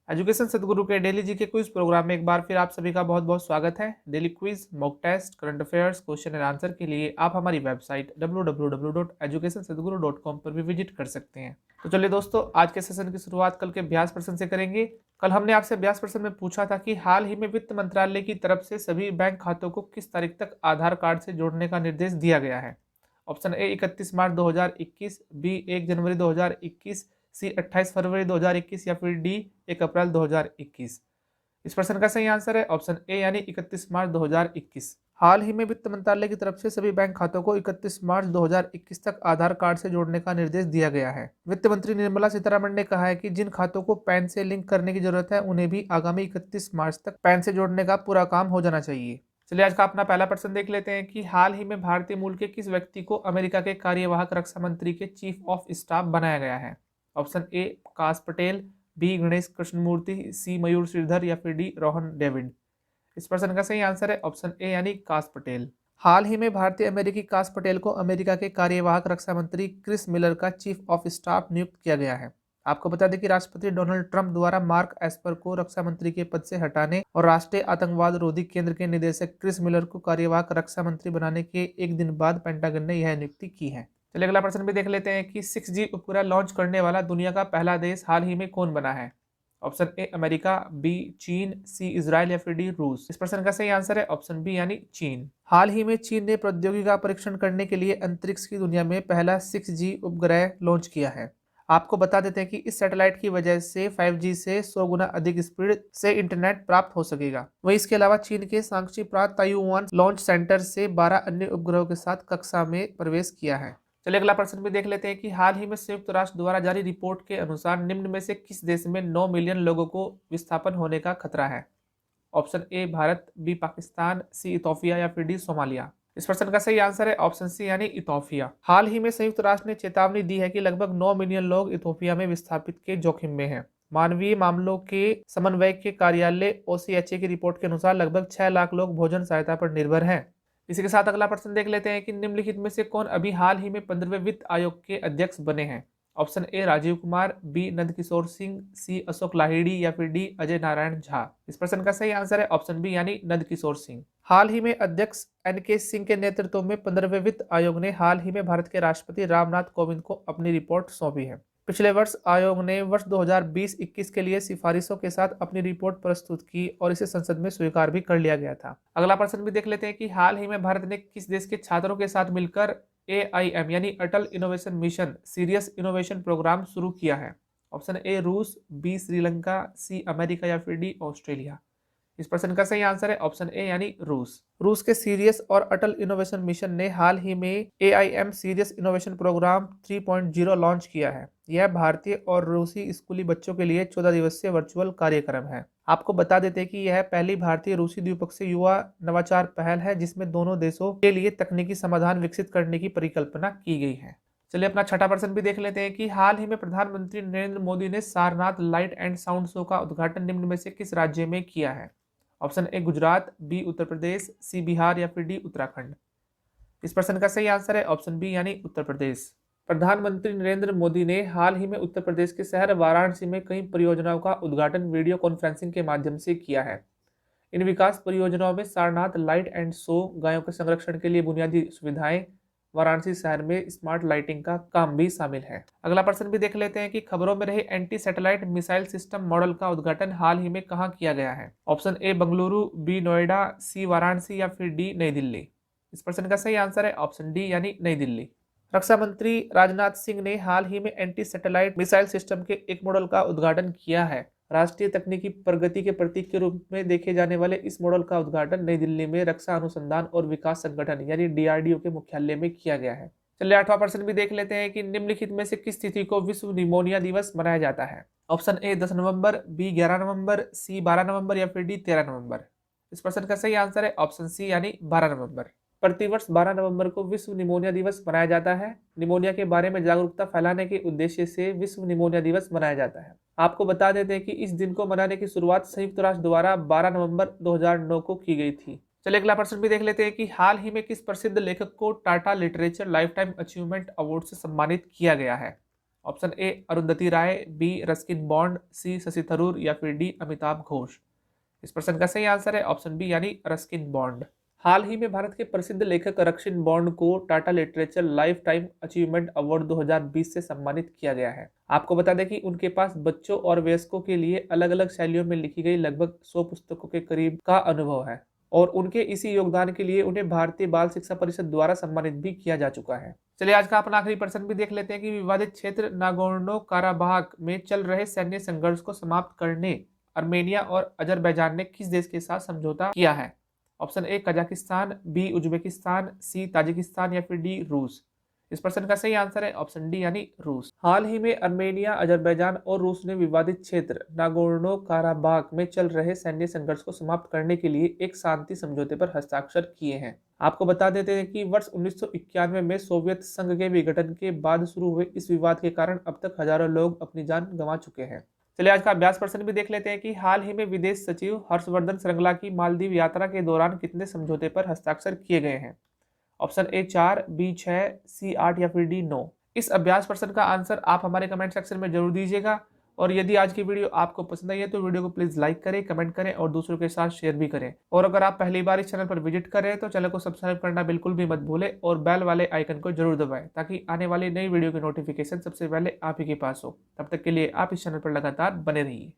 Education सदगुरु के daily GK quiz programme में एक बार फिर आप सभी का बहुत बहुत स्वागत है। Daily quiz, mock test, current affairs, question and answer के लिए आप हमारी वेबसाइट www.educationsadguru.com पर भी विजिट कर सकते हैं। तो चलिए दोस्तों, आज के सेशन की शुरुआत कल के अभ्यास प्रश्न से करेंगे। कल हमने आपसे अभ्यास प्रश्न में पूछा था कि हाल ही में वित्त मंत्रालय की तरफ से सभी बैंक खातों को किस तारीख तक आधार कार्ड से जोड़ने का निर्देश दिया गया है। ऑप्शन ए 31 मार्च 2021, बी 1 जनवरी 2021, सी 28 फरवरी 2021 या फिर डी 1 अप्रैल 2021। इस प्रश्न का सही आंसर है ऑप्शन ए यानी 31 मार्च 2021। हाल ही में वित्त मंत्रालय की तरफ से सभी बैंक खातों को 31 मार्च 2021 तक आधार कार्ड से जोड़ने का निर्देश दिया गया है। वित्त मंत्री निर्मला सीतारमण ने कहा है कि जिन खातों को पैन से लिंक करने की जरूरत है उन्हें भी आगामी 31 मार्च तक पैन से जोड़ने का पूरा काम हो जाना चाहिए। चलिए आज का अपना पहला प्रश्न देख लेते हैं कि हाल ही में भारतीय मूल के किस व्यक्ति को अमेरिका के कार्यवाहक रक्षा मंत्री के चीफ ऑफ स्टाफ बनाया गया है। ऑप्शन ए काश पटेल, बी गणेश कृष्णमूर्ति, सी मयूर श्रीधर या फिर डी रोहन डेविड। इस प्रश्न का सही आंसर है ऑप्शन ए यानी काश पटेल। हाल ही में भारतीय अमेरिकी काश पटेल को अमेरिका के कार्यवाहक रक्षा मंत्री क्रिस मिलर का चीफ ऑफ स्टाफ नियुक्त किया गया है। आपको बता दें कि राष्ट्रपति डोनाल्ड ट्रंप द्वारा मार्क एस्पर को रक्षा मंत्री के पद से हटाने और राष्ट्रीय आतंकवाद रोधी केंद्र के निदेशक क्रिस मिलर को कार्यवाहक रक्षा मंत्री बनाने के एक दिन बाद पेंटागन ने यह नियुक्ति की है। चलिए अगला प्रश्न भी देख लेते हैं कि 6G उपग्रह लॉन्च करने वाला दुनिया का पहला देश हाल ही में कौन बना है। ऑप्शन ए अमेरिका, बी चीन, सी इजराइल या फिर डी रूस। इस प्रश्न का सही आंसर है ऑप्शन बी यानी चीन। हाल ही में चीन ने प्रौद्योगिकी का परीक्षण करने के लिए अंतरिक्ष की दुनिया में पहला 6G उपग्रह लॉन्च किया है। आपको बता देते हैं कि इस सैटेलाइट की वजह से 5G से 100 गुना अधिक स्पीड से इंटरनेट प्राप्त हो सकेगा। वहीं इसके अलावा चीन के सांक्षी प्रांत ताइवान लॉन्च सेंटर से 12 अन्य उपग्रहों के साथ कक्षा में प्रवेश किया है। चलिए अगला प्रश्न भी देख लेते हैं कि हाल ही में संयुक्त राष्ट्र द्वारा जारी रिपोर्ट के अनुसार निम्न में से किस देश में 9 मिलियन लोगों को विस्थापन होने का खतरा है। Option A Bharat, B Pakistan, C Ethiopia या फिर डी सोमालिया। इस प्रश्न का सही आंसर है ऑप्शन सी यानी इथोपिया। हाल ही में संयुक्त राष्ट्र ने चेतावनी दी है कि लगभग 9 मिलियन लोग इथोपिया में विस्थापित के जोखिम में हैं। मानवीय मामलों के समन्वयक के कार्यालय OCHA की रिपोर्ट के अनुसार लगभग 6 लाख लोग भोजन सहायता पर निर्भर हैं। इसी के साथ अगला प्रश्न देख लेते हैं कि निम्नलिखित में से कौन अभी हाल ही में 15वें वित्त आयोग के अध्यक्ष बने हैं। Option A Rajiv Kumar, B Nandkishore Singh, C Ashok Lahiri या फिर डी अजय नारायण झा। इस प्रश्न का सही आंसर है ऑप्शन बी यानी नंदकिशोर सिंह। हाल ही में अध्यक्ष NK सिंह के नेतृत्व में 15वें वित्त आयोग ने हाल ही में भारत के राष्ट्रपति रामनाथ कोविंद को अपनी रिपोर्ट सौंपी है। पिछले वर्ष आयोग ने वर्ष 2020-21 के लिए सिफारिशों के साथ अपनी रिपोर्ट प्रस्तुत की और इसे संसद में स्वीकार भी कर लिया गया था। अगला प्रश्न भी देख लेते हैं कि हाल ही में भारत ने किस देश के छात्रों के साथ मिलकर AIM यानी Atal innovation mission serious innovation programme शुरू किया है। ऑप्शन ए रूस, बी श्रीलंका, सी अमेरिका या फिर डी ऑस्ट्रेलिया। इस प्रश्न का सही आंसर है ऑप्शन ए यानी रूस। रूस के सीरियस और अटल इनोवेशन मिशन ने हाल ही में AIM serious innovation programme 3.0 launch किया है। यह भारतीय और रूसी स्कूली बच्चों के लिए 14 दिवसीय वर्चुअल कार्यक्रम है। आपको बता देते हैं कि यह पहली भारतीय रूसी द्विपक्षीय युवा नवाचार पहल है जिसमें दोनों देशों के लिए तकनीकी समाधान विकसित करने की परिकल्पना की गई है। चलिए अपना छठा प्रश्न भी देख लेते हैं कि हाल ही में प्रधानमंत्री नरेंद्र मोदी ने Sarnath light and sound show का उद्घाटन निम्न में से किस राज्य में किया है। ऑप्शन ए गुजरात, बी उत्तर प्रदेश, सी बिहार या फिर डी उत्तराखंड। इस प्रश्न का सही आंसर है ऑप्शन बी यानी उत्तर प्रदेश। प्रधानमंत्री नरेंद्र मोदी ने हाल ही में उत्तर प्रदेश के शहर वाराणसी में कई परियोजनाओं का उद्घाटन वीडियो कॉन्फ्रेंसिंग के माध्यम से किया है। इन विकास परियोजनाओं में सारनाथ लाइट एंड शो, गायों के संरक्षण के लिए बुनियादी सुविधाएं, वाराणसी शहर में स्मार्ट लाइटिंग का काम भी शामिल है। अगला प्रश्न भी देख लेते हैं कि खबरों में रहे anti satellite missile system model का उद्घाटन हाल ही में कहां किया गया है। Option A Bengaluru, B Noida, C Varanasi या फिर डी नई दिल्ली। इस प्रश्न का सही आंसर है ऑप्शन डी यानी नई दिल्ली। रक्षा मंत्री राजनाथ सिंह ने हाल ही में एंटी सैटेलाइट मिसाइल सिस्टम के एक मॉडल का उद्घाटन किया है। राष्ट्रीय तकनीकी प्रगति के प्रतीक के रूप में देखे जाने वाले इस मॉडल का उद्घाटन नई दिल्ली में रक्षा अनुसंधान और विकास संगठन यानी DRDO के मुख्यालय में किया गया है। चलिए आठवां प्रश्न भी देख लेते हैं कि निम्नलिखित में से किस तिथि को विश्व निमोनिया दिवस मनाया जाता है। ऑप्शन ए 10 नवंबर, बी 11 नवंबर, सी 12 नवंबर या फिर डी 13 नवंबर। इस प्रश्न का सही आंसर है ऑप्शन सी यानी 12 नवंबर। प्रतिवर्ष 12 नवंबर को विश्व निमोनिया दिवस मनाया जाता है। निमोनिया के बारे में जागरूकता फैलाने के उद्देश्य से विश्व निमोनिया दिवस मनाया जाता है। आपको बता देते हैं कि इस दिन को मनाने की शुरुआत संयुक्त राष्ट्र द्वारा 12 नवंबर 2009 को की गई थी। चलिए अगला प्रश्न भी देख लेते हैं कि हाल ही में किस प्रसिद्ध लेखक को Tata literature lifetime achievement award से सम्मानित किया गया है। Option A Arundhati Roy, B Ruskin Bond, C Shashi Tharoor या फिर डी अमिताभ घोष। इस प्रश्न का सही आंसर है ऑप्शन बी यानी रस्किन बॉन्ड। हाल ही में भारत के प्रसिद्ध लेखक रस्किन बॉन्ड को Tata literature lifetime achievement award 2020 से सम्मानित किया गया है। आपको बता दें कि उनके पास बच्चों और वयस्कों के लिए अलग अलग शैलियों में लिखी गई लगभग 100 पुस्तकों के करीब का अनुभव है और उनके इसी योगदान के लिए उन्हें भारतीय बाल शिक्षा परिषद द्वारा सम्मानित भी किया जा चुका है। चलिए आज का अपना आखिरी प्रश्न भी देख लेते हैं कि विवादित क्षेत्र नागोर्नो काराबाख में चल रहे सैन्य संघर्ष को समाप्त करने अर्मेनिया और अजरबैजान ने किस देश के साथ समझौता किया है। Option A Kazakhstan, B Uzbekistan, C Tajikistan या फिर डी रूस। इस प्रश्न का सही आंसर है ऑप्शन डी यानी रूस। हाल ही में अर्मेनिया, अजरबैजान और रूस ने विवादित क्षेत्र नागोर्नो काराबाख में चल रहे सैन्य संघर्ष को समाप्त करने के लिए एक शांति समझौते पर हस्ताक्षर किए हैं। आपको बता देते हैं कि वर्ष 1991 में सोवियत संघ के विघटन के बाद शुरू हुए इस विवाद के कारण अब तक हजारों लोग अपनी जान गंवा चुके हैं। चलिए आज का अभ्यास प्रश्न भी देख लेते हैं कि हाल ही में विदेश सचिव हर्षवर्धन श्रृंगला की मालदीव यात्रा के दौरान कितने समझौते पर हस्ताक्षर किए गए हैं। ऑप्शन ए 4, बी 6, सी 8 या फिर डी 9। इस अभ्यास प्रश्न का आंसर आप हमारे कमेंट सेक्शन में जरूर दीजिएगा और यदि आज की वीडियो आपको पसंद आई है तो वीडियो को प्लीज लाइक करें, कमेंट करें और दूसरों के साथ शेयर भी करें। और अगर आप पहली बार इस चैनल पर विजिट कर रहे हैं तो चैनल को सब्सक्राइब करना बिल्कुल भी मत भूलें और बेल वाले आइकन को जरूर दबाएं ताकि आने वाली नई वीडियो की नोटिफिकेशन सबसे पहले आप ही के पास हो। तब तक के लिए आप इस चैनल पर लगातार बने रहिए।